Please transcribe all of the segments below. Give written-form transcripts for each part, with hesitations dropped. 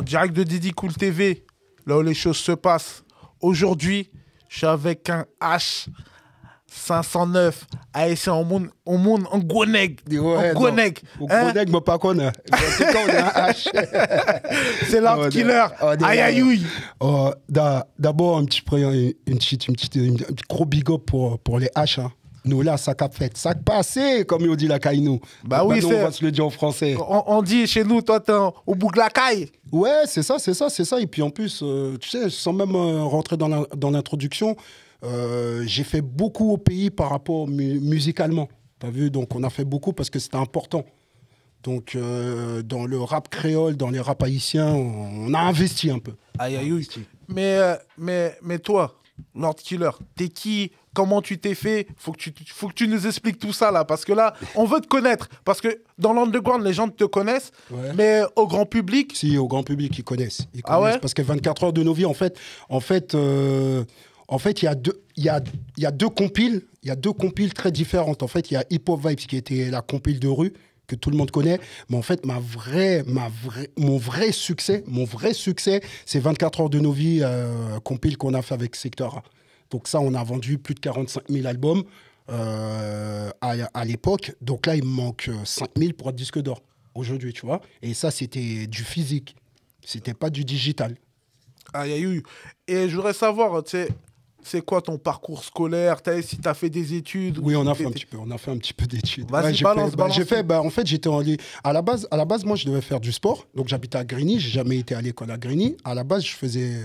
direct de Didi Cool TV, là où les choses se passent. Aujourd'hui, je suis avec un H509 ASC en monde en Goneg. Ouais, En Goneg. Au Goneg, mais pas qu'on a. En tout cas, on est un H. C'est l'art killer. Aïe aïe aïe. D'abord, un gros big up pour les H. Hein. Nous, là, ça cap fait. Ça passé, comme on dit la Kainou. Bah oui, c'est. On va se le dire en français. On dit chez nous, toi, t'es au bout de la caille. Ouais, c'est ça. Et puis en plus, tu sais, sans même rentrer dans l'introduction, j'ai fait beaucoup au pays par rapport musicalement. T'as vu? Donc, on a fait beaucoup parce que c'était important. Donc, dans le rap créole, dans les rap haïtiens, on a investi un peu. Aïe, aïe, aïe. Mais toi, Lord Killer, t'es qui? Comment tu t'es fait? Faut que tu nous expliques tout ça, là. Parce que là, on veut te connaître. Parce que dans l'underground, les gens te connaissent. Ouais. Mais au grand public... Si, au grand public, ils connaissent. Ah ouais? Parce que 24 heures de nos vies, en fait, il y a deux compiles. Il y a deux compiles très différentes. En fait, il y a Hip Hop Vibes, qui était la compile de rue, que tout le monde connaît. Mais en fait, mon vrai succès, c'est 24 heures de nos vies, compile qu'on a fait avec Secteur A. Donc ça, on a vendu plus de 45 000 albums à l'époque. Donc là, il me manque 5 000 pour être disque d'or aujourd'hui, tu vois. Et ça, c'était du physique. C'était pas du digital. Aïe, aïe, aïe. Et je voudrais savoir, tu sais, c'est quoi ton parcours scolaire? Si tu as fait des études? Oui, on a fait un petit peu. On a fait un petit peu d'études. Vas-y, balance. En fait, j'étais en à la base, moi, je devais faire du sport. Donc, j'habitais à Grigny. J'ai jamais été à l'école à Grigny. À la base, je faisais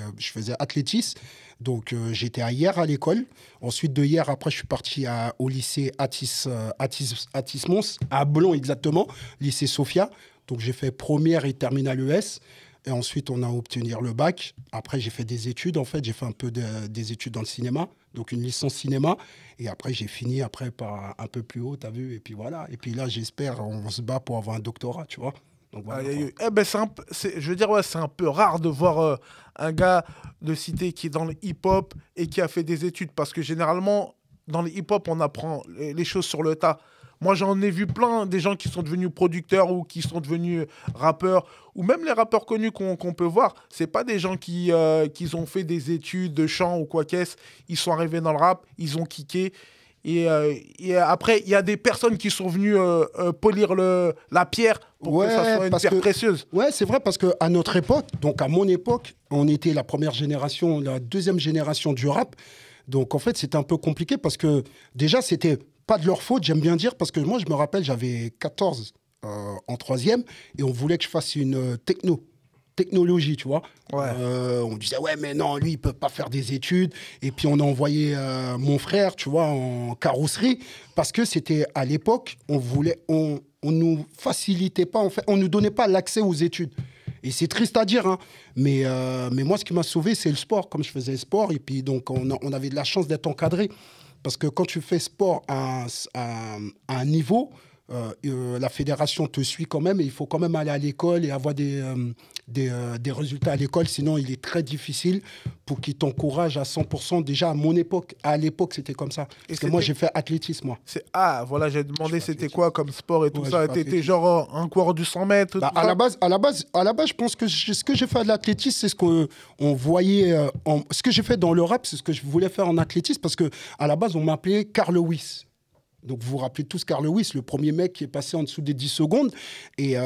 athlétisme. Donc, j'étais à Hyères à l'école. Ensuite, de Hyères, après, je suis parti au lycée Atis-Mons, à Blon exactement, lycée Sophia. Donc, j'ai fait première et terminale ES. Et ensuite, on a obtenu le bac. Après, j'ai fait des études. En fait, j'ai fait un peu des études dans le cinéma, donc une licence cinéma. Et après, j'ai fini par un peu plus haut, t'as vu. Et puis voilà. Et puis là, j'espère, on se bat pour avoir un doctorat, tu vois. Donc, voilà, je veux dire, ouais, c'est un peu rare de voir un gars de cité qui est dans le hip-hop et qui a fait des études. Parce que généralement, dans le hip-hop, on apprend les choses sur le tas. Moi, j'en ai vu plein, des gens qui sont devenus producteurs ou qui sont devenus rappeurs, ou même les rappeurs connus qu'on peut voir. C'est pas des gens qui ont fait des études de chant ou quoi qu'est-ce. Ils sont arrivés dans le rap, ils ont kické. Et après, il y a des personnes qui sont venues polir la pierre pour que ça soit une pierre précieuse. Ouais, c'est vrai, parce qu'à notre époque, donc à mon époque, on était la première génération, la deuxième génération du rap. Donc en fait, c'était un peu compliqué parce que déjà, c'était pas de leur faute, j'aime bien dire, parce que moi, je me rappelle, j'avais 14 en troisième et on voulait que je fasse une technologie, tu vois. Ouais. On disait, ouais, mais non, lui, il peut pas faire des études. Et puis, on a envoyé mon frère, tu vois, en carrosserie, parce que c'était à l'époque, on nous facilitait pas, en fait, on nous donnait pas l'accès aux études. Et c'est triste à dire, hein, mais moi, ce qui m'a sauvé, c'est le sport, comme je faisais sport. Et puis, donc, on avait de la chance d'être encadré. Parce que quand tu fais sport à un niveau, la fédération te suit quand même et il faut quand même aller à l'école et avoir des résultats à l'école. Sinon, il est très difficile pour qu'ils t'encouragent à 100%. Déjà, à l'époque, c'était comme ça. Parce que moi, j'ai fait athlétisme, moi. Voilà, j'ai demandé c'était quoi comme sport et tout ça. T'étais genre un coureur du 100 mètres à la base, je pense que ce que j'ai fait à l'athlétisme, c'est ce qu'on voyait... ce que j'ai fait dans le rap, c'est ce que je voulais faire en athlétisme parce qu'à la base, on m'appelait Carl Lewis. Donc, vous vous rappelez tous Carl Lewis, le premier mec qui est passé en dessous des 10 secondes. Et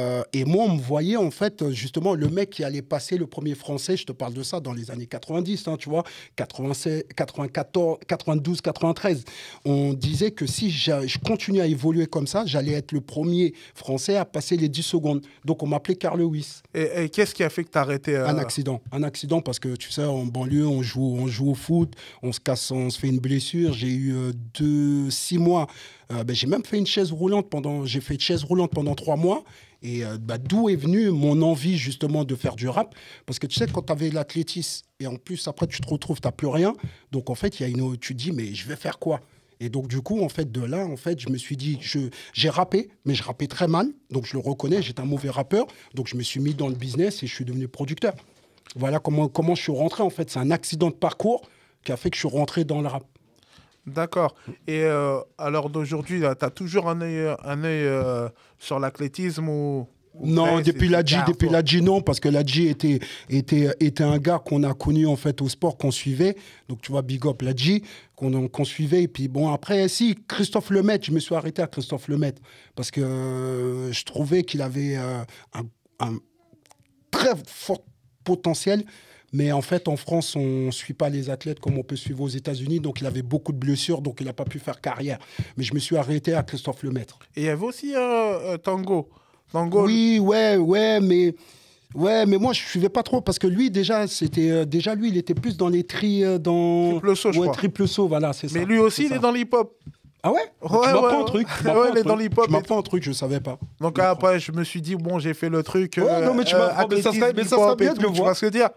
moi, on me voyait, en fait, justement, le mec qui allait passer le premier français, je te parle de ça, dans les années 90, hein, tu vois, 96, 94, 92, 93. On disait que si je continuais à évoluer comme ça, j'allais être le premier français à passer les 10 secondes. Donc, on m'appelait Carl Lewis. Et qu'est-ce qui a fait que tu as arrêté Un accident, parce que, tu sais, en banlieue, on joue au foot, on se fait une blessure. J'ai eu 6 mois. J'ai même fait une chaise roulante j'ai fait une chaise roulante pendant 3 mois. Et d'où est venue mon envie justement de faire du rap. Parce que tu sais, quand tu avais l'athlétisme et en plus après tu te retrouves, tu n'as plus rien. Donc en fait, tu te dis, mais je vais faire quoi? Et donc du coup, en fait, de là, en fait, je me suis dit, j'ai rappé, mais je rappais très mal. Donc je le reconnais, j'étais un mauvais rappeur. Donc je me suis mis dans le business et je suis devenu producteur. Voilà comment je suis rentré en fait. C'est un accident de parcours qui a fait que je suis rentré dans le rap. D'accord. Et à l'heure d'aujourd'hui, tu as toujours un œil sur l'athlétisme ou... Non, Ouais, depuis c'est Ladji, tard, depuis toi. Ladji, non, parce que Ladji était un gars qu'on a connu en fait au sport, qu'on suivait. Donc tu vois, big up Ladji, qu'on suivait. Et puis bon, après, si, Christophe Lemaitre, je me suis arrêté à Christophe Lemaitre, parce que je trouvais qu'il avait un très fort potentiel. Mais en fait, en France, on ne suit pas les athlètes comme on peut suivre aux États-Unis. Donc, il avait beaucoup de blessures, donc il n'a pas pu faire carrière. Mais je me suis arrêté à Christophe Lemaitre. Et il y avait aussi Tango. Tango, Oui, ouais, mais moi, je ne suivais pas trop parce que lui, déjà, lui, il était plus dans les triple saut, je crois. triple saut, voilà, c'est ça. Mais lui aussi, c'est il ça. est dans l'hip-hop. Ah ouais, Ouais, tu m'apprends ouais, un truc. Tu ouais, m'apprends il est un dans truc. l'hip-hop Tu et m'apprends un truc, je ne savais pas. Donc après, je me suis dit, bon, j'ai fait le truc. Ouais, non, mais tu m'apprends, mais ça serait bien de le Tu vois voir. ce que je veux dire?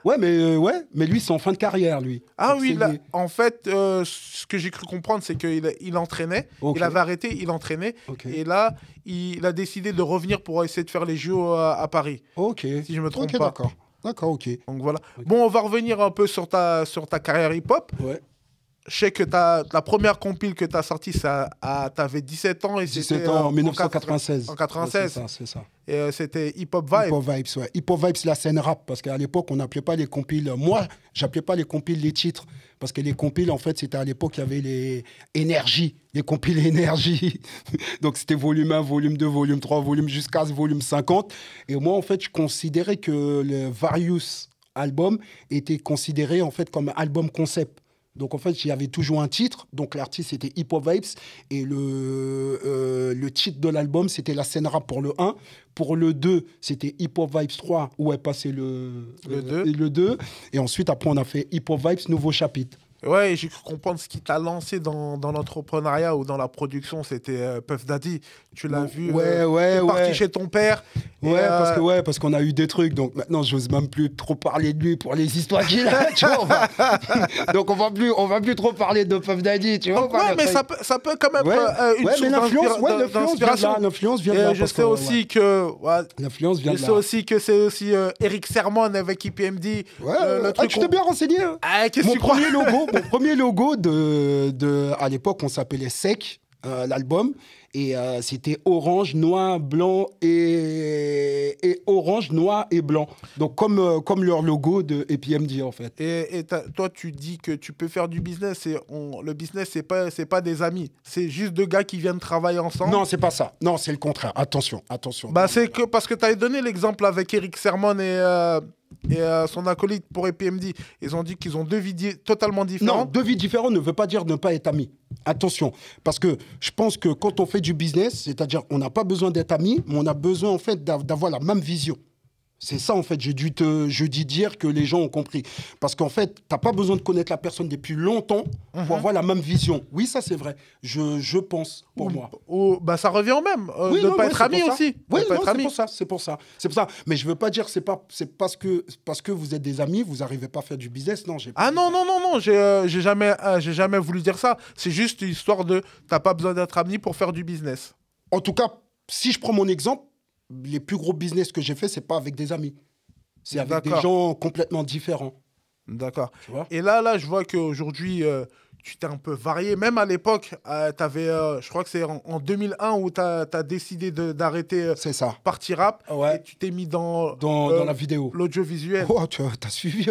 Mais lui, c'est en fin de carrière, lui. Ah Donc, oui, c'est là, lié. en fait, ce que j'ai cru comprendre, c'est qu'il entraînait. Ok. Il avait arrêté, il entraînait. Ok. Et là, il a décidé de revenir pour essayer de faire les JO à Paris. Ok. Si je me trompe Ok, pas. d'accord. D'accord, ok. Donc voilà. Bon, on va revenir un peu sur ta carrière hip-hop. Ouais. Je sais que la première compile que tu as sortie, t'avais 17 ans. Et 17 c'était, ans, en 1996. En 96. Ouais, c'est ça. Et c'était Hip Hop Vibe. Hip Hop Vibes, ouais. Hip Hop Vibes, la scène rap, parce qu'à l'époque, on n'appelait pas les compiles. Moi, j'appelais pas les compiles les titres, parce que les compiles, en fait, c'était à l'époque, il y avait les énergies, les compiles énergie. Donc, c'était volume 1, volume 2, volume 3, volume jusqu'à volume 50. Et moi, en fait, je considérais que le Various album était considéré, en fait, comme album concept. Donc, en fait, il y avait toujours un titre. Donc, l'artiste, c'était Hip Hop Vibes. Et le titre de l'album, c'était la scène rap pour le 1. Pour le 2, c'était Hip Hop Vibes 3, où est passé le 2. Et ensuite, après, on a fait Hip Hop Vibes, nouveau chapitre. Ouais, et j'ai cru comprendre ce qui t'a lancé dans l'entrepreneuriat ou dans la production, c'était Puff Daddy. Tu l'as vu. T'es parti chez ton père. Parce qu'on a eu des trucs. Donc maintenant, j'ose même plus trop parler de lui pour les histoires qu'il a. Tu vois, donc on va plus trop parler de Puff Daddy. Tu vois. Ouais, mais ça peut quand même une source d'inspiration. L'influence vient de là. Je sais aussi que. L'influence vient de là. Je sais aussi que c'est aussi Eric Sermon avec IPMD. Tu t'es bien renseigné. Qu'est-ce que tu crois? Mon premier logo à l'époque, on s'appelait Sec, l'album, et c'était orange, noir, blanc et orange, noir et blanc. Donc comme leur logo de EPMD en fait. Et toi, tu dis que tu peux faire du business. Le business, c'est pas des amis. C'est juste deux gars qui viennent travailler ensemble. Non, c'est pas ça. Non, c'est le contraire. Attention. Bah, c'est que parce que tu avais donné l'exemple avec Eric Sermon et son acolyte pour EPMD. Ils ont dit qu'ils ont deux vies totalement différentes. Non, deux vies différentes ne veut pas dire ne pas être amis. Attention, parce que je pense que quand on fait du business, c'est-à-dire on n'a pas besoin d'être amis, mais on a besoin en fait d'avoir la même vision. C'est ça, en fait, j'ai dû dire que les gens ont compris. Parce qu'en fait, tu n'as pas besoin de connaître la personne depuis longtemps pour avoir la même vision. Oui, ça, c'est vrai. Je pense, pour moi. Bah, ça revient au même. Oui, de ne pas être ami aussi. Oui, c'est pour ça. Mais je ne veux pas dire que c'est parce que vous êtes des amis, vous n'arrivez pas à faire du business. Non, non. J'ai jamais voulu dire ça. C'est juste une histoire de tu n'as pas besoin d'être ami pour faire du business. En tout cas, si je prends mon exemple, les plus gros business que j'ai fait, c'est pas avec des amis. C'est avec des gens complètement différents. D'accord. Et là, je vois qu'aujourd'hui, tu t'es un peu varié. Même à l'époque, je crois que c'est en 2001 où tu as décidé d'arrêter Party Rap. Ouais. Et tu t'es mis dans la vidéo. L'audiovisuel. Oh, tu as suivi.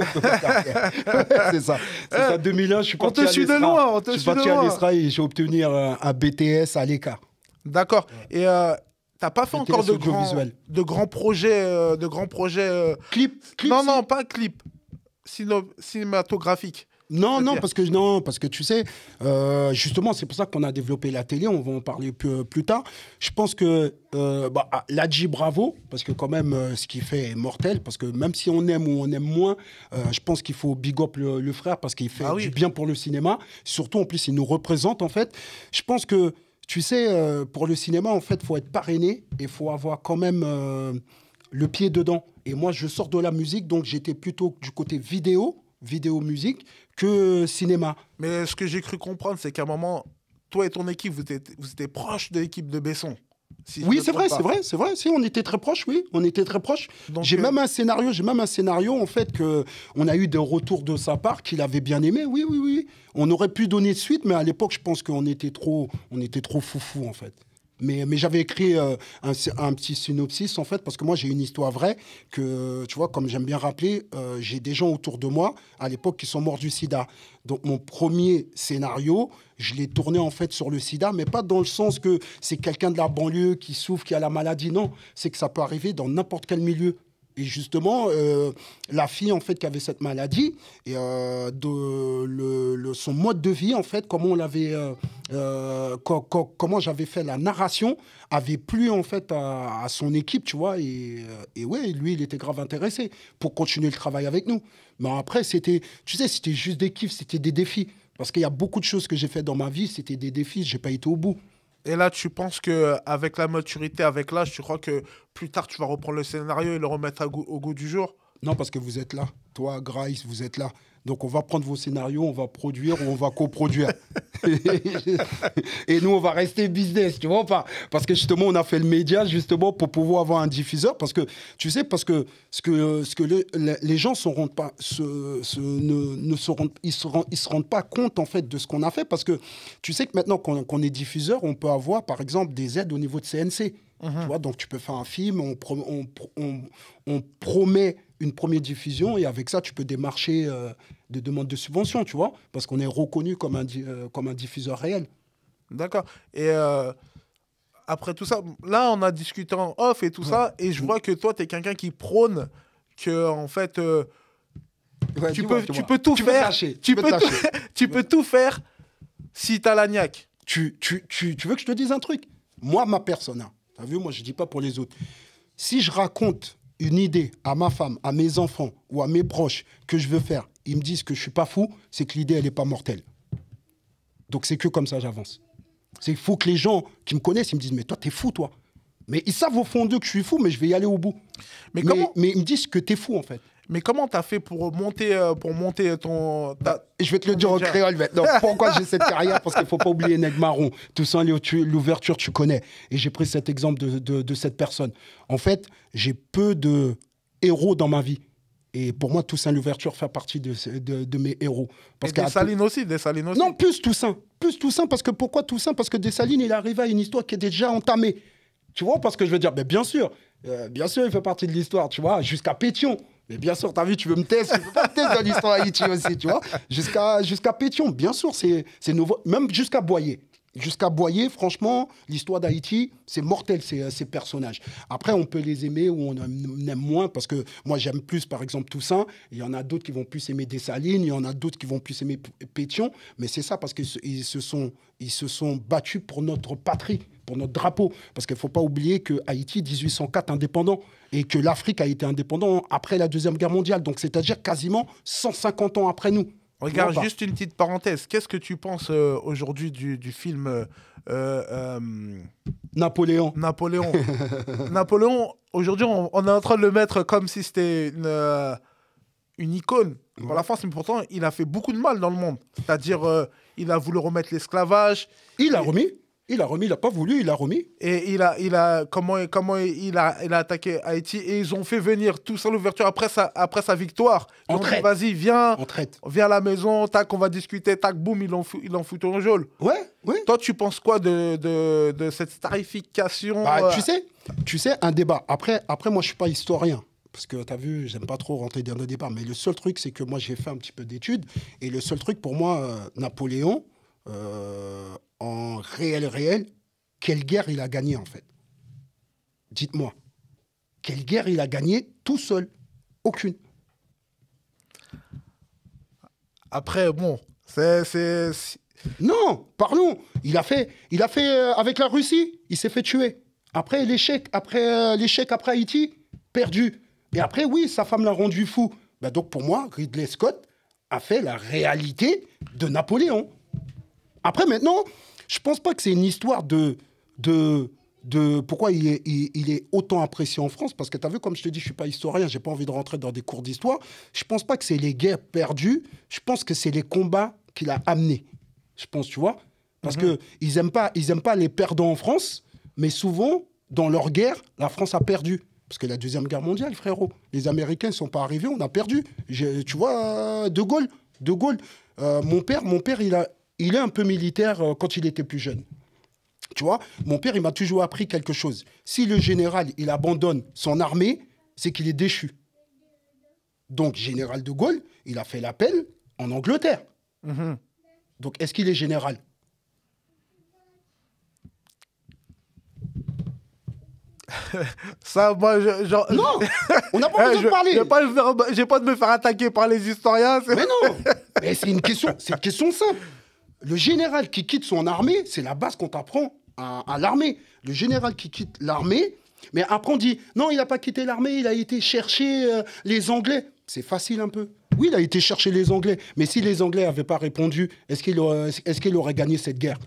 C'est ça. C'est ça, 2001, je suis parti à l'ESRA. On te je suis suit de parti loin. à l'ESRA et j'ai obtenu un BTS à l'ECA. D'accord. Ouais. Et t'as pas fait encore de grands projets Clip. Non, pas clip. Cinématographique. Non, parce que tu sais, justement, c'est pour ça qu'on a développé la télé, on va en parler plus tard. Je pense que Ladji, bravo, parce que quand même, ce qu'il fait est mortel, parce que même si on aime ou on aime moins, je pense qu'il faut big up le frère, parce qu'il fait du bien pour le cinéma. Surtout, en plus, il nous représente, en fait. Je pense que, tu sais, pour le cinéma, en fait, il faut être parrainé et il faut avoir quand même le pied dedans. Et moi, je sors de la musique, donc j'étais plutôt du côté vidéo musique, que cinéma. Mais ce que j'ai cru comprendre, c'est qu'à un moment, toi et ton équipe, vous étiez proches de l'équipe de Besson. Oui, c'est vrai. Si, on était très proches, J'ai même un scénario, en fait, qu'on a eu des retours de sa part qu'il avait bien aimé. Oui. On aurait pu donner suite, mais à l'époque, je pense qu'on était trop foufou, en fait. Mais j'avais écrit un petit synopsis, en fait, parce que moi, j'ai une histoire vraie que, tu vois, comme j'aime bien rappeler, j'ai des gens autour de moi, à l'époque, qui sont morts du sida. Donc, mon premier scénario, je l'ai tourné, en fait, sur le sida, mais pas dans le sens que c'est quelqu'un de la banlieue qui souffre, qui a la maladie. Non, c'est que ça peut arriver dans n'importe quel milieu. Et justement, la fille, en fait, qui avait cette maladie, et, son mode de vie, en fait, comment on l'avait, comment j'avais fait la narration, avait plu, en fait, à son équipe, tu vois. Et ouais, lui, il était grave intéressé pour continuer le travail avec nous. Mais après, c'était, tu sais, c'était juste des kiffs, c'était des défis. Parce qu'il y a beaucoup de choses que j'ai fait dans ma vie, c'était des défis, j'ai pas été au bout. Et là, tu penses qu'avec la maturité, avec l'âge, tu crois que plus tard, tu vas reprendre le scénario et le remettre au goût du jour? Non, parce que vous êtes là. Toi, Grace, vous êtes là. Donc, on va prendre vos scénarios, on va produire ou on va coproduire. Et nous, on va rester business, tu vois pas? Parce que justement, on a fait le média justement pour pouvoir avoir un diffuseur. Parce que, tu sais, parce que les gens ils se rendent pas compte, en fait, de ce qu'on a fait. Parce que tu sais que maintenant qu'on est diffuseur, on peut avoir, par exemple, des aides au niveau de CNC. Tu vois, donc tu peux faire un film, on promet une première diffusion et avec ça, tu peux démarcher des demandes de subvention, tu vois, parce qu'on est reconnu comme un diffuseur réel. D'accord. Et après tout ça, là, on a discuté en off et tout ça, et je vois que toi, tu es quelqu'un qui prône que, en fait, Ouais, tu dis-moi, peux dis-moi. tout Tu peux faire. tâcher, Tu peux peux tâcher. tu peux tout faire si tu as la niaque. Tu veux que je te dise un truc? Moi, ma persona, t'as vu, moi, je dis pas pour les autres. Si je raconte une idée à ma femme, à mes enfants ou à mes proches que je veux faire, ils me disent que je suis pas fou, c'est que l'idée, elle est pas mortelle. Donc, c'est que comme ça, j'avance. Il faut que les gens qui me connaissent, ils me disent, mais toi, t'es fou, toi. Mais ils savent au fond d'eux que je suis fou, mais je vais y aller au bout. Mais comment mais ils me disent que t'es fou, en fait. Mais comment t'as fait pour monter ton... Je vais te le dire en créole maintenant. Pourquoi j'ai cette carrière? Parce qu'il ne faut pas oublier Nègre Marron. Tout ça, l'ouverture, tu connais. Et j'ai pris cet exemple de cette personne. En fait, j'ai peu de héros dans ma vie. Et pour moi, Toussaint Louverture fait partie de mes héros. Parce et Dessalines aussi, Dessalines aussi. Non, plus Toussaint. Plus Toussaint, parce que pourquoi Toussaint? Parce que Dessalines, il est arrivé à une histoire qui est déjà entamée. Tu vois, parce que je veux dire, bien sûr, il fait partie de l'histoire, tu vois, jusqu'à Pétion. Mais bien sûr, t'as vu, tu veux me tester, tu peux pas me tester dans l'histoire Haïti aussi, tu vois. Jusqu'à Pétion, bien sûr, c'est nouveau. Même jusqu'à Boyer. Jusqu'à Boyer, franchement, l'histoire d'Haïti, c'est mortel, ces personnages. Après, on peut les aimer ou on aime moins, parce que moi, j'aime plus, par exemple, Toussaint. Il y en a d'autres qui vont plus aimer Dessalines, il y en a d'autres qui vont plus aimer Pétion. Mais c'est ça, parce qu'ils se sont battus pour notre patrie, pour notre drapeau. Parce qu'il ne faut pas oublier que Haïti, 1804, indépendant, et que l'Afrique a été indépendante après la Deuxième Guerre mondiale. Donc, c'est-à-dire quasiment 150 ans après nous. Regarde, juste une petite parenthèse. Qu'est-ce que tu penses aujourd'hui du film Napoléon. Napoléon, aujourd'hui, on est en train de le mettre comme si c'était une icône pour la France, mais pourtant, il a fait beaucoup de mal dans le monde. C'est-à-dire, il a voulu remettre l'esclavage. Il a remis. Il n'a pas voulu, il a remis. Et il a attaqué Haïti et ils ont fait venir Toussaint Louverture après sa victoire. Ils ont dit, vas-y, viens à la maison, tac, on va discuter, tac, boum, ils l'ont foutu en geôle. Ouais. Toi, tu penses quoi de cette starification? Tu sais, un débat. Après, moi, je suis pas historien. Parce que tu as vu, j'aime pas trop rentrer dans le débat. Mais le seul truc, c'est que moi, j'ai fait un petit peu d'études. Et le seul truc, pour moi, Napoléon, en réel, quelle guerre il a gagné, en fait? Dites-moi. Quelle guerre il a gagné tout seul? Aucune. Après, bon, Non, parlons. Il a fait avec la Russie, il s'est fait tuer. Après l'échec après Haïti, perdu. Et après, oui, sa femme l'a rendu fou. Ben donc, pour moi, Ridley Scott a fait la réalité de Napoléon. Après, maintenant, je pense pas que c'est une histoire de pourquoi il est autant apprécié en France. Parce que tu as vu, comme je te dis, je suis pas historien, j'ai pas envie de rentrer dans des cours d'histoire. Je pense pas que c'est les guerres perdues, je pense que c'est les combats qu'il a amenés. Je pense, tu vois. Parce que ils aiment pas les perdants en France, mais souvent, dans leur guerre, la France a perdu. Parce que la Deuxième Guerre mondiale, frérot, les Américains ne sont pas arrivés, on a perdu. Tu vois, De Gaulle, mon père, il est un peu militaire quand il était plus jeune. Tu vois, mon père, il m'a toujours appris quelque chose. Si le général, il abandonne son armée, c'est qu'il est déchu. Donc, général de Gaulle, il a fait l'appel en Angleterre. Donc, est-ce qu'il est général? Ça, moi, Non, on n'a pas besoin de parler. J'ai pas de me faire attaquer par les historiens. Mais non, mais c'est une question simple. Le général qui quitte son armée, c'est la base qu'on t'apprend à l'armée. Le général qui quitte l'armée, mais après on dit, non, il n'a pas quitté l'armée, il a été chercher les Anglais. C'est facile un peu. Oui, il a été chercher les Anglais. Mais si les Anglais n'avaient pas répondu, est-ce qu'il aurait gagné cette guerre?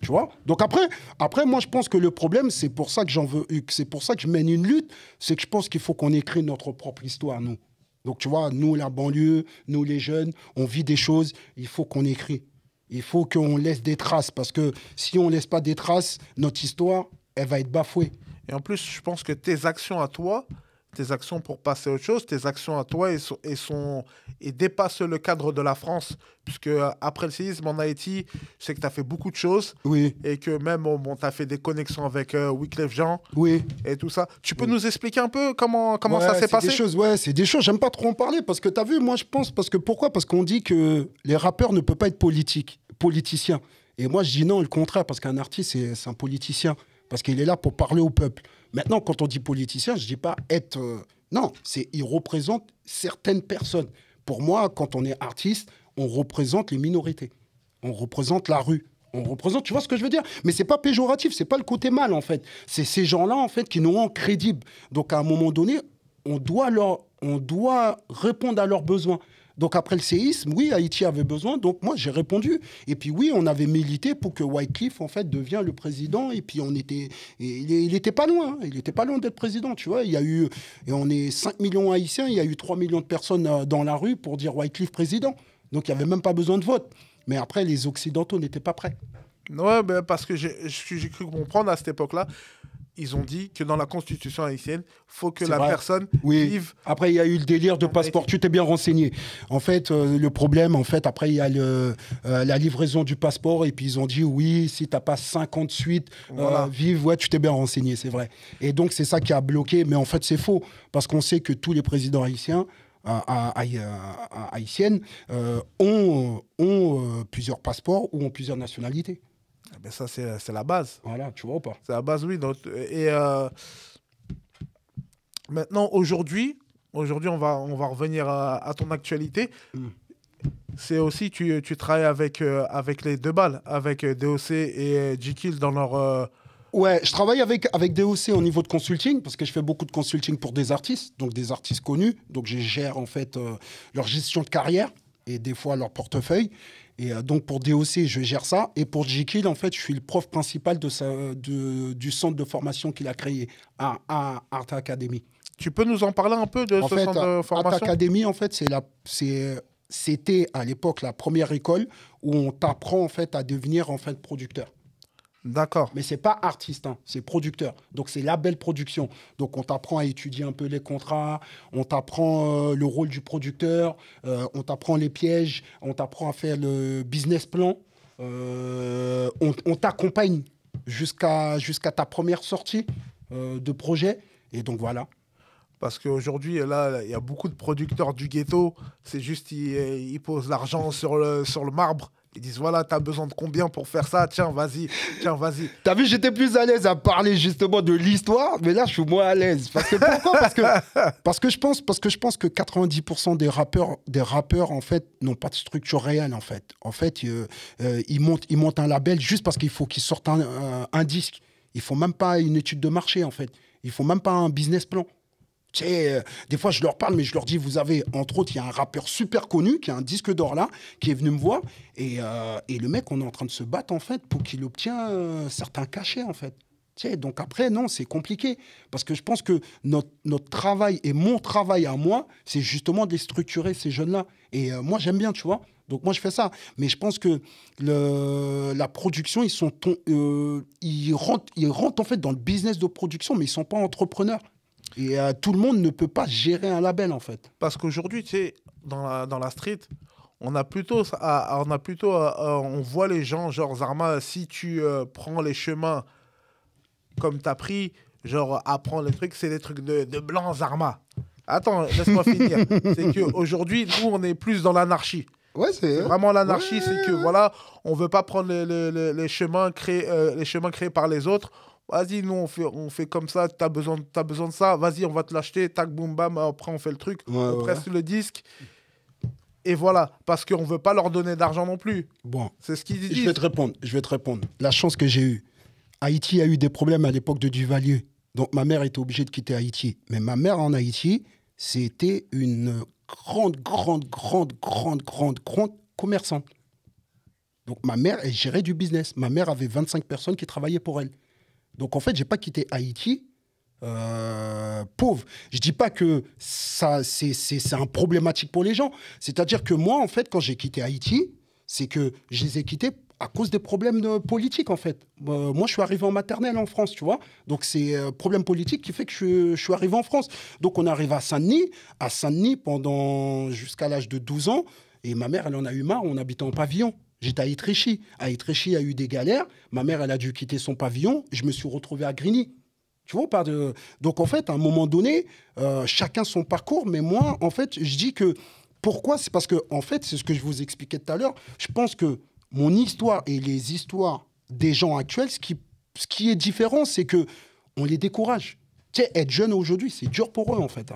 Tu vois? Donc après, moi, je pense que le problème, c'est pour ça que c'est pour ça que je mène une lutte, c'est que je pense qu'il faut qu'on écrit notre propre histoire, nous. Donc, tu vois, nous, la banlieue, nous, les jeunes, on vit des choses, il faut qu'on écrit. Il faut qu'on laisse des traces, parce que si on ne laisse pas des traces, notre histoire, elle va être bafouée. Et en plus, je pense que tes actions à toi, tes actions pour passer à autre chose, tes actions à toi et dépassent le cadre de la France. Puisque après le séisme en Haïti, je sais que tu as fait beaucoup de choses. Oui. Et que même, bon, tu as fait des connexions avec Wyclef Jean. Oui. Et tout ça. Tu peux nous expliquer un peu comment ça s'est passé? C'est des choses, j'aime pas trop en parler. Parce que tu as vu, moi je pense, pourquoi? Parce qu'on dit que les rappeurs ne peuvent pas être politiciens. Et moi je dis non, le contraire, parce qu'un artiste, c'est un politicien. Parce qu'il est là pour parler au peuple. Maintenant, quand on dit politicien, je ne dis pas être... non, il représente certaines personnes. Pour moi, quand on est artiste, on représente les minorités. On représente la rue. On représente, tu vois ce que je veux dire? Mais ce n'est pas péjoratif, ce n'est pas le côté mal, en fait. C'est ces gens-là, en fait, qui nous rendent crédibles. Donc, à un moment donné, on doit répondre à leurs besoins. Donc après le séisme, oui, Haïti avait besoin, donc moi j'ai répondu. Et puis oui, on avait milité pour que Wyclef en fait devienne le président. Et puis il était pas loin, hein. Il était pas loin d'être président, tu vois. Et on est 5 millions haïtiens, il y a eu 3 millions de personnes dans la rue pour dire Wyclef président. Donc il n'y avait même pas besoin de vote. Mais après, les Occidentaux n'étaient pas prêts. Ouais, ben parce que j'ai cru comprendre à cette époque-là, ils ont dit que dans la constitution haïtienne, il faut que la personne vive... Après, il y a eu le délire de passeport. Tu t'es bien renseigné. En fait, le problème, en fait, après, il y a la livraison du passeport. Et puis, ils ont dit, oui, si tu n'as pas 58, vive, ouais, tu t'es bien renseigné, c'est vrai. Et donc, c'est ça qui a bloqué. Mais en fait, c'est faux. Parce qu'on sait que tous les présidents haïtiens, haïtiennes, ont plusieurs passeports ou ont plusieurs nationalités. Ben ça, c'est la base. Voilà, tu vois ou pas? C'est la base, oui. Donc, et maintenant, aujourd'hui, on va revenir à ton actualité. C'est aussi, tu travailles avec les deux balles, avec DOC et J-Kill dans leur... Ouais, je travaille avec DOC au niveau de consulting, parce que je fais beaucoup de consulting pour des artistes, donc des artistes connus. Donc, je gère en fait leur gestion de carrière et des fois leur portefeuille. Et donc, pour DOC, je gère ça. Et pour J-Kill, en fait, je suis le prof principal du centre de formation qu'il a créé à Art Academy. Tu peux nous en parler un peu de ce centre de formation? Art Academy, en fait, c'était à l'époque la première école où on t'apprend en fait, à devenir en fait, producteur. D'accord. Mais ce n'est pas artiste, hein, c'est producteur. Donc, c'est label production. Donc, on t'apprend à étudier un peu les contrats, on t'apprend le rôle du producteur, on t'apprend les pièges, on t'apprend à faire le business plan. On t'accompagne jusqu'à ta première sortie de projet. Et donc, voilà. Parce qu'aujourd'hui, là, il y a beaucoup de producteurs du ghetto. C'est juste, ils posent l'argent sur le marbre. Ils disent, voilà, t'as besoin de combien pour faire ça? Tiens, vas-y. T'as vu, j'étais plus à l'aise à parler justement de l'histoire, mais là, je suis moins à l'aise. Pourquoi? Parce que je pense que 90% des rappeurs, en fait, n'ont pas de structure réelle, en fait. En fait, ils montent un label juste parce qu'il faut qu'ils sortent un disque. Il ne faut même pas une étude de marché, en fait. Il ne faut même pas un business plan. Tu sais, des fois, je leur parle, mais je leur dis, vous avez, entre autres, il y a un rappeur super connu, qui a un disque d'or là, qui est venu me voir. Et le mec, on est en train de se battre, en fait, pour qu'il obtienne certains cachets, en fait. Tu sais, donc après, non, c'est compliqué. Parce que je pense que notre travail et mon travail à moi, c'est justement de les structurer, ces jeunes-là. Et moi, j'aime bien, tu vois. Donc moi, je fais ça. Mais je pense que la production, ils rentrent, en fait, dans le business de production, mais ils ne sont pas entrepreneurs. Et tout le monde ne peut pas gérer un label, en fait. Parce qu'aujourd'hui, tu sais, dans la street, on voit les gens, genre Zarma, si tu prends les chemins comme t'as pris, genre apprendre les trucs, c'est des trucs de blanc Zarma. Attends, laisse-moi finir. C'est qu'aujourd'hui, nous, on est plus dans l'anarchie. Ouais, C'est vraiment l'anarchie, c'est que voilà, on veut pas prendre les chemins créés par les autres. Vas-y, nous, on fait comme ça, t'as besoin de ça, vas-y, on va te l'acheter, tac, boum, bam, après on fait le truc, on presse le disque. Et voilà, parce qu'on ne veut pas leur donner d'argent non plus. Bon, c'est ce qu'ils disent. Je vais te répondre. La chance que j'ai eue, Haïti a eu des problèmes à l'époque de Duvalier. Donc ma mère était obligée de quitter Haïti. Mais ma mère en Haïti, c'était une grande commerçante. Donc ma mère, elle gérait du business. Ma mère avait 25 personnes qui travaillaient pour elle. Donc en fait, je n'ai pas quitté Haïti pauvre. Je dis pas que ça c'est un problématique pour les gens. C'est-à-dire que moi, en fait, quand j'ai quitté Haïti, c'est que je les ai quittés à cause des problèmes politiques, en fait. Moi, je suis arrivé en maternelle en France, tu vois. Donc, c'est problème politique qui fait que je suis arrivé en France. Donc, on arrive à Saint-Denis. À Saint-Denis, jusqu'à l'âge de 12 ans. Et ma mère, elle en a eu marre. On habitait en pavillon. J'étais à Étréchy. À Étréchy, il y a eu des galères. Ma mère, elle a dû quitter son pavillon. Je me suis retrouvé à Grigny. Tu vois, Donc, en fait, à un moment donné, chacun son parcours. Mais moi, en fait, je dis que... Pourquoi? C'est parce que, en fait, c'est ce que je vous expliquais tout à l'heure. Je pense que mon histoire et les histoires des gens actuels, ce qui est différent, c'est que on les décourage. Tu sais, être jeune aujourd'hui, c'est dur pour eux, en fait.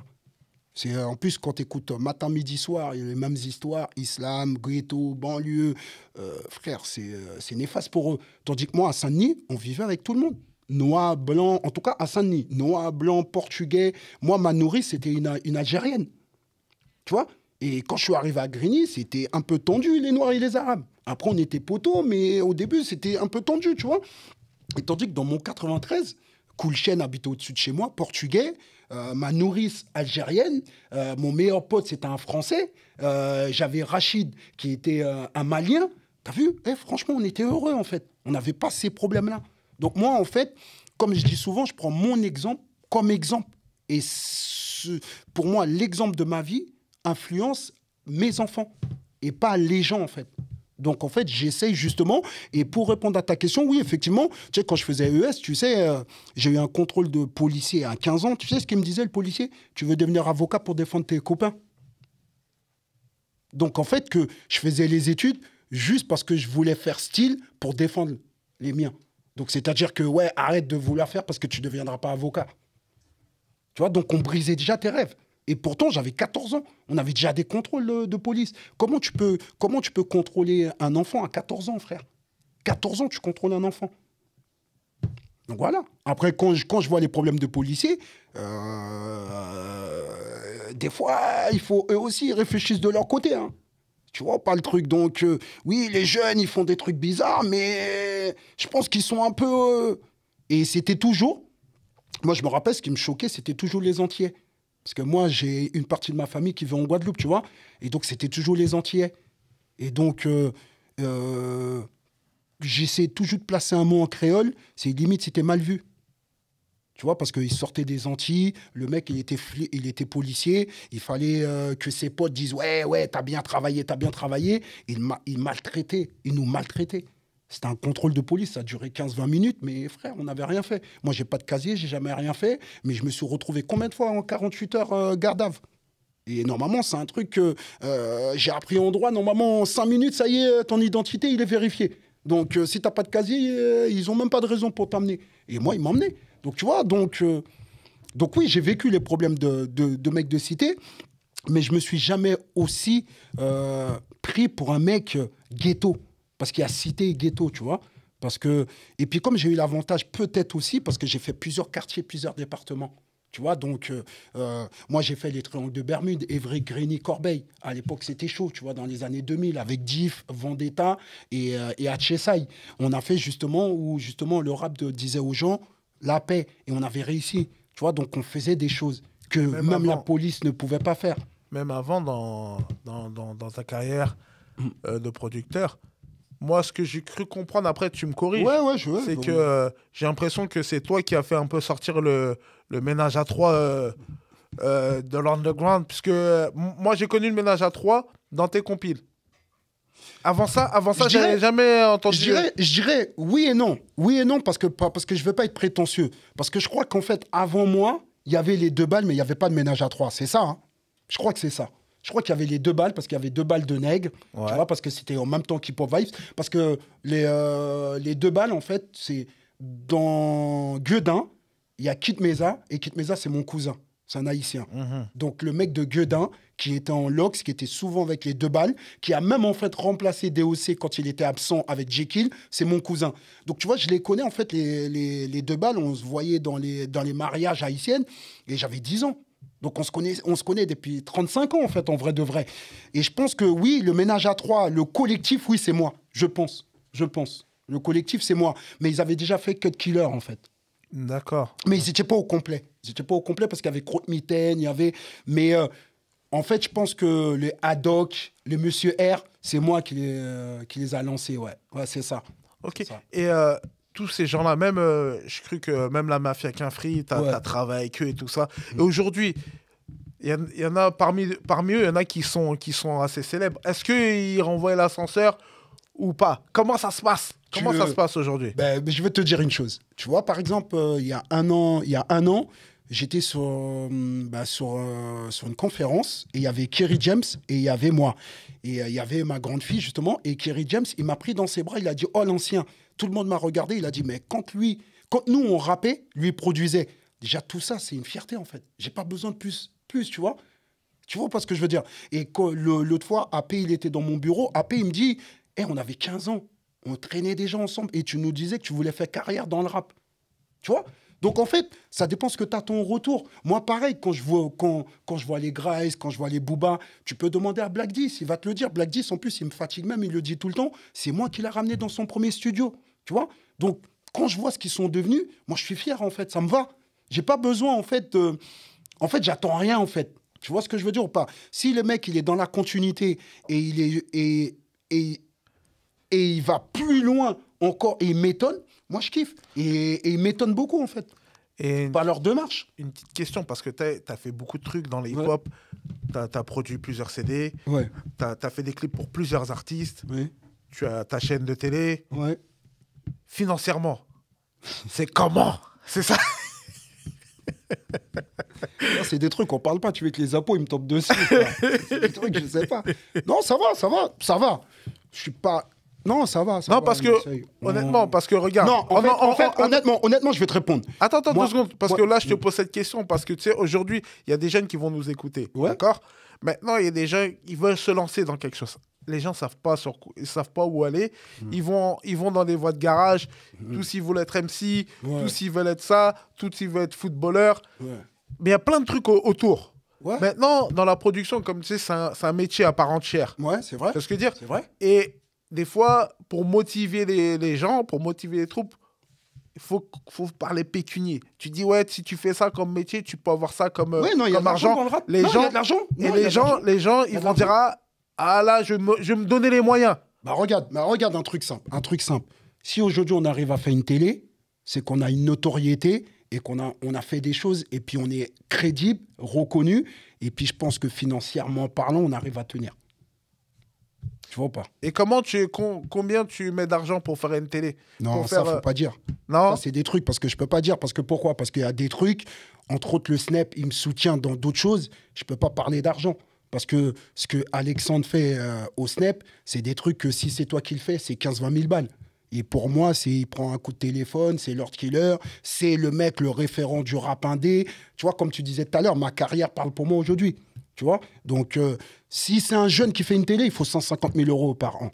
C'est, en plus, quand tu écoutes matin, midi, soir, il y a les mêmes histoires, islam, ghetto, banlieue. Frère, c'est néfaste pour eux. Tandis que moi, à Saint-Denis, on vivait avec tout le monde. Noir, blanc, en tout cas à Saint-Denis. Noir, blanc, portugais. Moi, ma nourrice, c'était une Algérienne. Tu vois? Et quand je suis arrivé à Grigny, c'était un peu tendu, les Noirs et les Arabes. Après, on était poteaux, mais au début, c'était un peu tendu, tu vois. Et tandis que dans mon 93, Koulchen habitait au-dessus de chez moi, portugais, ma nourrice algérienne, mon meilleur pote, c'était un Français, j'avais Rachid, qui était un Malien. T'as vu? Franchement, on était heureux, en fait. On n'avait pas ces problèmes-là. Donc moi, en fait, comme je dis souvent, je prends mon exemple comme exemple. Et pour moi, l'exemple de ma vie influence mes enfants et pas les gens, en fait. Donc, en fait, j'essaye justement, et pour répondre à ta question, oui, effectivement, tu sais, quand je faisais ES, tu sais, j'ai eu un contrôle de policier à 15 ans. Tu sais ce qu'il me disait, le policier? Tu veux devenir avocat pour défendre tes copains? Donc, en fait, que je faisais les études juste parce que je voulais faire style pour défendre les miens. Donc, c'est-à-dire que, ouais, arrête de vouloir faire parce que tu ne deviendras pas avocat. Tu vois, donc on brisait déjà tes rêves. Et pourtant, j'avais 14 ans. On avait déjà des contrôles de police. Comment tu peux contrôler un enfant à 14 ans, frère? 14 ans, tu contrôles un enfant. Donc voilà. Après, quand je vois les problèmes de policiers, des fois, il faut eux aussi ils réfléchissent de leur côté. Hein. Tu vois, pas le truc. Donc, oui, les jeunes, ils font des trucs bizarres, mais je pense qu'ils sont un peu... Et c'était toujours... Moi, je me rappelle, ce qui me choquait, c'était toujours les Antillais. Parce que moi, j'ai une partie de ma famille qui vit en Guadeloupe, tu vois. Et donc, c'était toujours les Antillais. Et donc, j'essaie toujours de placer un mot en créole. C'est limite, c'était mal vu. Tu vois, parce qu'il sortait des Antilles. Le mec, il était policier. Il fallait que ses potes disent « Ouais, t'as bien travaillé, t'as bien travaillé. » Il maltraitait. Il nous maltraitait. C'était un contrôle de police, ça a duré 15-20 minutes, mais frère, on n'avait rien fait. Moi, j'ai pas de casier, j'ai jamais rien fait, mais je me suis retrouvé combien de fois en 48 heures garde à vue? Et normalement, c'est un truc que j'ai appris en droit. Normalement, en 5 minutes, ça y est, ton identité, il est vérifié. Donc, si t'as pas de casier, ils ont même pas de raison pour t'amener. Et moi, ils m'emmenaient. Donc, tu vois, donc oui, j'ai vécu les problèmes de mecs de cité, mais je me suis jamais aussi pris pour un mec ghetto. Parce qu'il y a cité et ghetto, tu vois. Et puis comme j'ai eu l'avantage, peut-être aussi, parce que j'ai fait plusieurs quartiers, plusieurs départements. Tu vois, donc moi j'ai fait les triangles de Bermude, Évry, Grigny, Corbeil. À l'époque, c'était chaud, tu vois, dans les années 2000, avec Diff, Vendetta et Hatchesai. On a fait justement où justement le rap disait aux gens la paix. Et on avait réussi. Tu vois, donc on faisait des choses que même la police ne pouvait pas faire. Même avant, dans ta carrière de producteur, moi, ce que j'ai cru comprendre, après, tu me corriges, c'est que j'ai l'impression que c'est toi qui as fait un peu sortir le ménage à trois de l'underground, puisque moi, j'ai connu le ménage à trois dans tes compiles. Avant ça, Je j'avais dirais- jamais entendu. Je dirais oui et non. Oui et non, parce que je ne veux pas être prétentieux. Parce que je crois qu'en fait, avant moi, il y avait les 2 balles, mais il n'y avait pas de ménage à 3. C'est ça, hein. Je crois que c'est ça. Je crois qu'il y avait les 2 balles, parce qu'il y avait 2 balles de nègre. Ouais. Tu vois, parce que c'était en même temps qu'Hip-Hop Vibes. Parce que les 2 balles, en fait, c'est dans Gueudin, il y a Kit Meza. Et Kit Meza, c'est mon cousin. C'est un haïtien. Mhm. Donc, le mec de Gueudin, qui était en Lox, qui était souvent avec les 2 balles, qui a même en fait remplacé DOC quand il était absent avec Jekyll, c'est mon cousin. Donc, tu vois, je les connais en fait, les 2 balles. On se voyait dans les mariages haïtiennes et j'avais 10 ans. Donc, on se connaît depuis 35 ans en fait, en vrai de vrai. Et je pense que oui, le ménage à 3, le collectif, oui, c'est moi. Je pense. Le collectif, c'est moi. Mais ils avaient déjà fait Cut Killer en fait. D'accord. Mais ils n'étaient pas au complet. Ils n'étaient pas au complet parce qu'il y avait Crotte Mitaine, il y avait. Mais en fait, je pense que les Haddock, les Monsieur R, c'est moi qui les a lancés. Ouais, ouais, c'est ça. Ok. C'est ça. Et tous ces gens-là, même, je cru que même la mafia Quinfri, tu as Ouais. travaillé avec eux et tout ça. Et aujourd'hui, il y en a parmi eux, il y en a qui sont assez célèbres. Est-ce qu'ils renvoient l'ascenseur ou pas? Comment ça se passe? Comment ça se passe aujourd'hui? Ben, je vais te dire une chose. Tu vois, par exemple, il y a un an, j'étais sur une conférence et il y avait Kerry James et il y avait moi. Et il y avait ma grande fille, justement. Et Kerry James, il m'a pris dans ses bras. Il a dit, oh, l'ancien. Tout le monde m'a regardé. Il a dit, mais quand nous, on rappait, lui il produisait. Déjà, tout ça, c'est une fierté, en fait. J'ai pas besoin de plus, tu vois. Tu vois pas ce que je veux dire? Et l'autre fois, AP, il était dans mon bureau. AP, il me dit, on avait 15 ans. On traînait déjà ensemble. Et tu nous disais que tu voulais faire carrière dans le rap. Tu vois? Donc, en fait, ça dépend ce que tu as ton retour. Moi, pareil, quand je vois les Grice, quand je vois les Booba, tu peux demander à Black 10. Il va te le dire. Black 10, en plus, il me fatigue même. Il le dit tout le temps. C'est moi qui l'ai ramené dans son premier studio. Tu vois? Donc, quand je vois ce qu'ils sont devenus, moi, je suis fier, en fait. Ça me va. J'ai pas besoin, en fait, En fait, j'attends rien, en fait. Tu vois ce que je veux dire ou pas? Si le mec, il est dans la continuité et et il va plus loin encore et il m'étonne, moi, je kiffe. Et il m'étonne beaucoup, en fait, Et par leur démarche. une petite question, parce que tu as fait beaucoup de trucs dans les Ouais. hip-hop. Tu as produit plusieurs CD. Ouais. Tu as fait des clips pour plusieurs artistes. Oui. Tu as ta chaîne de télé. Ouais. Financièrement, c'est comment? C'est ça? Ça, c'est des trucs qu'on parle pas. Tu veux que les impôts, ils me tombent dessus. quoi. C'est des trucs, je sais pas. Non, ça va. Je suis pas... Non, ça va. Non, parce que, honnêtement, parce que regarde. Non, en fait, honnêtement, je vais te répondre. Attends, Moi- 2 secondes, parce moi- que là, je te pose cette question, parce que tu sais, aujourd'hui, il y a des jeunes qui vont nous écouter. Ouais. D'accord? Maintenant, il y a des gens qui veulent se lancer dans quelque chose. Les gens ils savent pas où aller. Ils vont dans des voies de garage. Tous, ils veulent être MC. Ouais. Tous, ils veulent être ça. Tous, ils veulent être footballeur. Ouais. Mais il y a plein de trucs autour. Ouais. Maintenant, dans la production, comme tu sais, c'est un métier à part entière. Ouais, c'est vrai. Tu vois ce que je veux dire? C'est vrai. Et des fois, pour motiver les gens, pour motiver les troupes, il faut parler pécunier. Tu dis, ouais, si tu fais ça comme métier, tu peux avoir ça comme, Oui, non, il y a comme de l'argent argent. dans le rap. Les Non, il y gens, a de l'argent. et Non, il y a de l'argent. les gens, Il y a ils de vont dire, l'argent. ah là, je vais me donner les moyens. Bah regarde un truc simple. Si aujourd'hui on arrive à faire une télé, c'est qu'on a une notoriété et qu'on a fait des choses et puis on est crédible, reconnu et puis je pense que financièrement parlant, on arrive à tenir. Tu vois ou pas? Et combien tu mets d'argent pour faire une télé? Non, Pour ça faire, faut pas dire. Non? Ça c'est des trucs parce que je peux pas dire parce que pourquoi? Parce qu'il y a des trucs, entre autres le Snap, il me soutient dans d'autres choses, je peux pas parler d'argent. Parce que ce que Alexandre fait au Snap, c'est des trucs que si c'est toi qui le fais, c'est 15-20 000 balles. Et pour moi, il prend un coup de téléphone, c'est Lord Killer, c'est le mec, le référent du rap indé. Tu vois, comme tu disais tout à l'heure, ma carrière parle pour moi aujourd'hui. Tu vois? Donc, si c'est un jeune qui fait une télé, il faut 150 000 euros par an.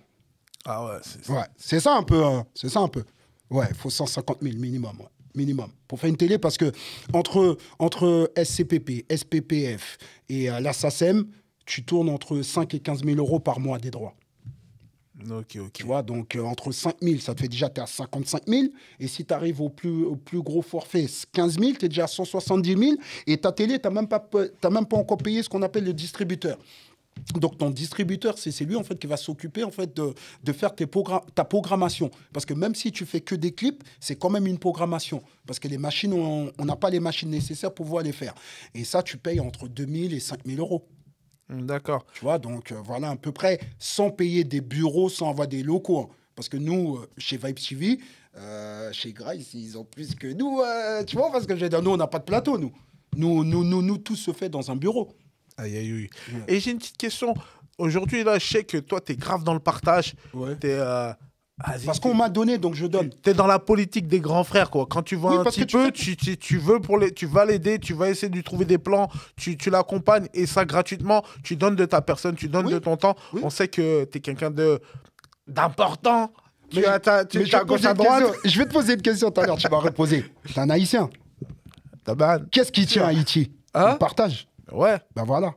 Ah ouais, Ouais, c'est ça un peu. C'est ça un peu. Ouais, il faut 150 000 minimum. Ouais. Minimum. Pour faire une télé, parce que entre SCPP, SPPF et la SACEM, tu tournes entre 5 et 15 000 euros par mois des droits. Ok. Tu vois, donc entre 5 000, ça te fait déjà, tu es à 55 000. Et si tu arrives au plus gros forfait, 15 000, tu es déjà à 170 000. Et ta télé, tu n'as même pas encore payé ce qu'on appelle le distributeur. Donc, ton distributeur, c'est lui, en fait, qui va s'occuper, en fait, de faire ta programmation. Parce que même si tu fais que des clips, c'est quand même une programmation. Parce que les machines, on n'a pas les machines nécessaires pour pouvoir les faire. Et ça, tu payes entre 2 000 et 5 000 euros. D'accord. Tu vois, donc voilà à peu près, sans payer des bureaux, sans avoir des locaux. Hein. Parce que nous, chez Vibe TV, chez Grace, ils ont plus que nous. Tu vois, parce que je veux dire, nous, on n'a pas de plateau, nous. Nous, tout se fait dans un bureau. Aïe, aïe, aïe. Ouais. Et j'ai une petite question. Aujourd'hui, là, je sais que toi, tu es grave dans le partage. Ouais. Tu es, Parce qu'on m'a donné, donc je donne. dans la politique des grands frères, quoi. Quand tu vois Oui, un parce que petit peu, tu veux tu vas l'aider, tu vas essayer de lui trouver des plans, tu l'accompagnes, et ça gratuitement, tu donnes de ta personne, tu donnes Oui. de ton temps. Oui. On sait que tu es quelqu'un d'important. Mais Tu as je vais à te gauche, poser à une droite. question. Je vais te poser une question tout à l'heure, tu vas reposer. T'es un Haïtien. Taban. Qu'est-ce qui tient Haïti? Hein? Le partage. Ouais. Ben voilà.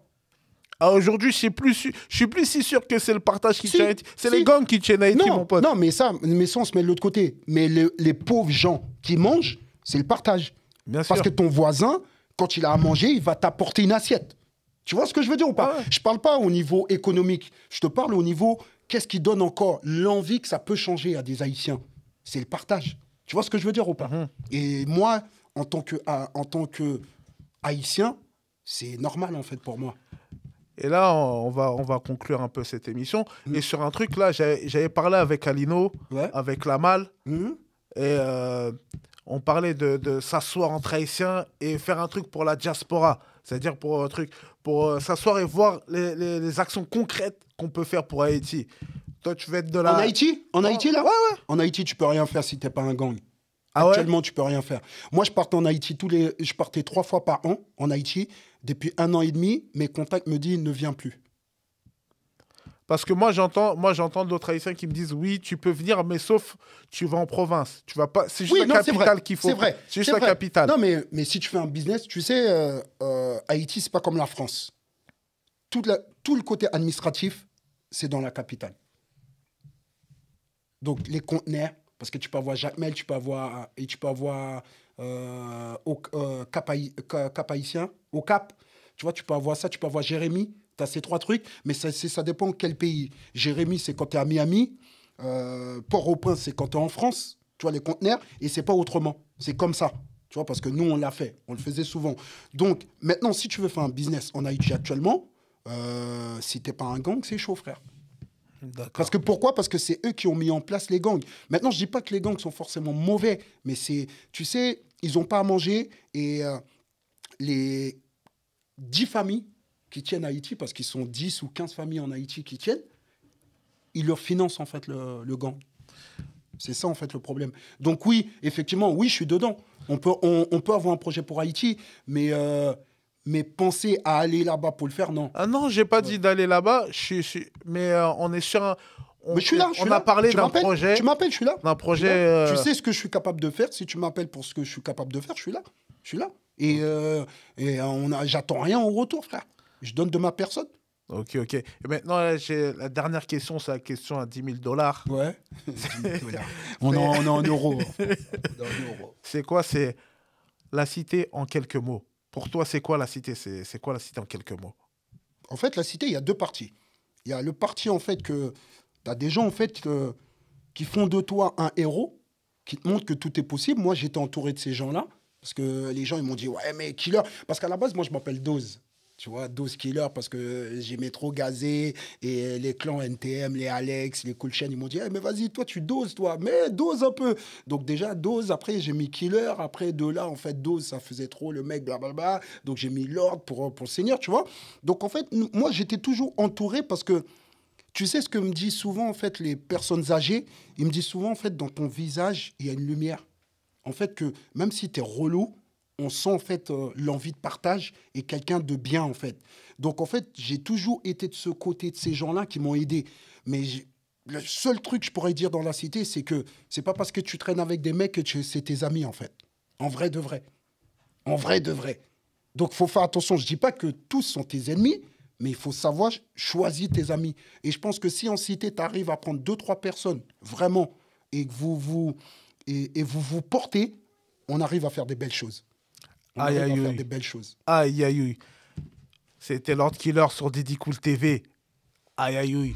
Aujourd'hui, je suis plus si sûr que c'est le partage qui Si, tient Haïti. C'est si. les gangs qui tiennent Haïti, mon pote. Non, mais ça, on se met de l'autre côté. Mais les pauvres gens qui mangent, c'est le partage. Bien sûr. Parce que ton voisin, quand il a à manger, il va t'apporter une assiette. Tu vois ce que je veux dire ou pas? Ah ouais. Je parle pas au niveau économique. Je te parle au niveau, qu'est-ce qui donne encore l'envie que ça peut changer à des Haïtiens? C'est le partage. Tu vois ce que je veux dire ou pas? Et moi, en tant que Haïtien, c'est normal en fait pour moi. Et là, on va conclure un peu cette émission. Et sur un truc, là, j'avais parlé avec Alino, Ouais. avec Lamal, Mhm. et on parlait de s'asseoir entre Haïtiens et faire un truc pour la diaspora. C'est-à-dire pour s'asseoir et voir les actions concrètes qu'on peut faire pour Haïti. Toi, tu veux être de la... En Haïti? En Haïti, là? Ouais, ouais. En Haïti, tu peux rien faire si t'es pas un gang. Ah ouais? Actuellement, tu peux rien faire. Moi, je partais en Haïti je partais 3 fois par an en Haïti. Depuis 1 an et demi, mes contacts me disent ne viens plus. Parce que moi, j'entends d'autres Haïtiens qui me disent oui, tu peux venir, mais sauf tu vas en province. Tu vas pas. C'est juste la capitale qu'il faut. C'est vrai. C'est juste la capitale. Non, mais si tu fais un business, tu sais, Haïti, c'est pas comme la France. Tout le côté administratif, c'est dans la capitale. Donc, les conteneurs, parce que tu peux avoir Jacmel, tu peux avoir Cap Haïtien, au Cap. Tu vois, tu peux avoir ça, tu peux avoir Jérémy. Tu as ces 3 trucs, mais ça dépend quel pays. Jérémy, c'est quand tu es à Miami. Port-au-Prince, c'est quand tu es en France. Tu vois, les conteneurs, et c'est pas autrement. C'est comme ça. Tu vois, parce que nous, on l'a fait. On le faisait souvent. Donc, maintenant, si tu veux faire un business en Haïti actuellement, si t'es pas un gang, c'est chaud, frère. Parce que pourquoi? Parce que c'est eux qui ont mis en place les gangs. Maintenant, je dis pas que les gangs sont forcément mauvais, mais tu sais, ils ont pas à manger et les 10 familles qui tiennent Haïti, parce qu'ils sont 10 ou 15 familles en Haïti qui tiennent, ils leur financent en fait le gang. C'est ça en fait le problème. Donc oui, effectivement, oui, je suis dedans. On peut avoir un projet pour Haïti, mais penser à aller là-bas pour le faire, non. Ah non, j'ai pas dit d'aller là-bas. Mais on est sur un. Mais je suis là. On a parlé d'un projet. Tu m'appelles, je suis là. D'un projet. Tu sais ce que je suis capable de faire. Si tu m'appelles pour ce que je suis capable de faire, je suis là. Je suis là. Et j'attends rien en retour, frère. Je donne de ma personne. Ok. Et maintenant, là, j'ai la dernière question, c'est la question à $10 000. Ouais. On est en euros. C'est quoi? C'est la cité en quelques mots. Pour toi, c'est quoi la cité? C'est quoi la cité en quelques mots? En fait, la cité, il y a 2 parties. Il y a le parti, en fait, que tu as des gens, en fait, qui font de toi un héros, qui te montrent que tout est possible. Moi, j'étais entouré de ces gens-là, parce que les gens, ils m'ont dit, ouais, mais Killer. Parce qu'à la base, moi, je m'appelle Dose. Tu vois, Dose Killer, parce que j'aimais trop gazer. Et les clans NTM, les Alex, les Cool Chain, ils m'ont dit, hey, mais vas-y, toi, tu doses, toi. Mais dose un peu. Donc, déjà, Dose, après, j'ai mis Killer. Après, de là, en fait, Dose, ça faisait trop le mec, blablabla. Donc, j'ai mis Lord pour le Seigneur, tu vois. Donc, en fait, moi, j'étais toujours entouré parce que tu sais ce que me disent souvent, en fait, les personnes âgées? Ils me disent souvent, en fait, dans ton visage, il y a une lumière. En fait, que même si tu es relou, on sent, en fait, l'envie de partage et quelqu'un de bien, en fait. Donc, en fait, j'ai toujours été de ce côté de ces gens-là qui m'ont aidé. Mais le seul truc que je pourrais dire dans la cité, c'est que c'est pas parce que tu traînes avec des mecs que c'est tes amis, en fait. En vrai de vrai. En vrai de vrai. Donc, il faut faire attention. Je dis pas que tous sont tes ennemis, mais il faut savoir choisir tes amis. Et je pense que si en cité, tu arrives à prendre 2-3 personnes, vraiment, et que vous vous portez, on arrive à faire des belles choses. On arrive à faire des belles choses. Aïe. C'était Lord Killer sur Didi Cool TV. Aïe.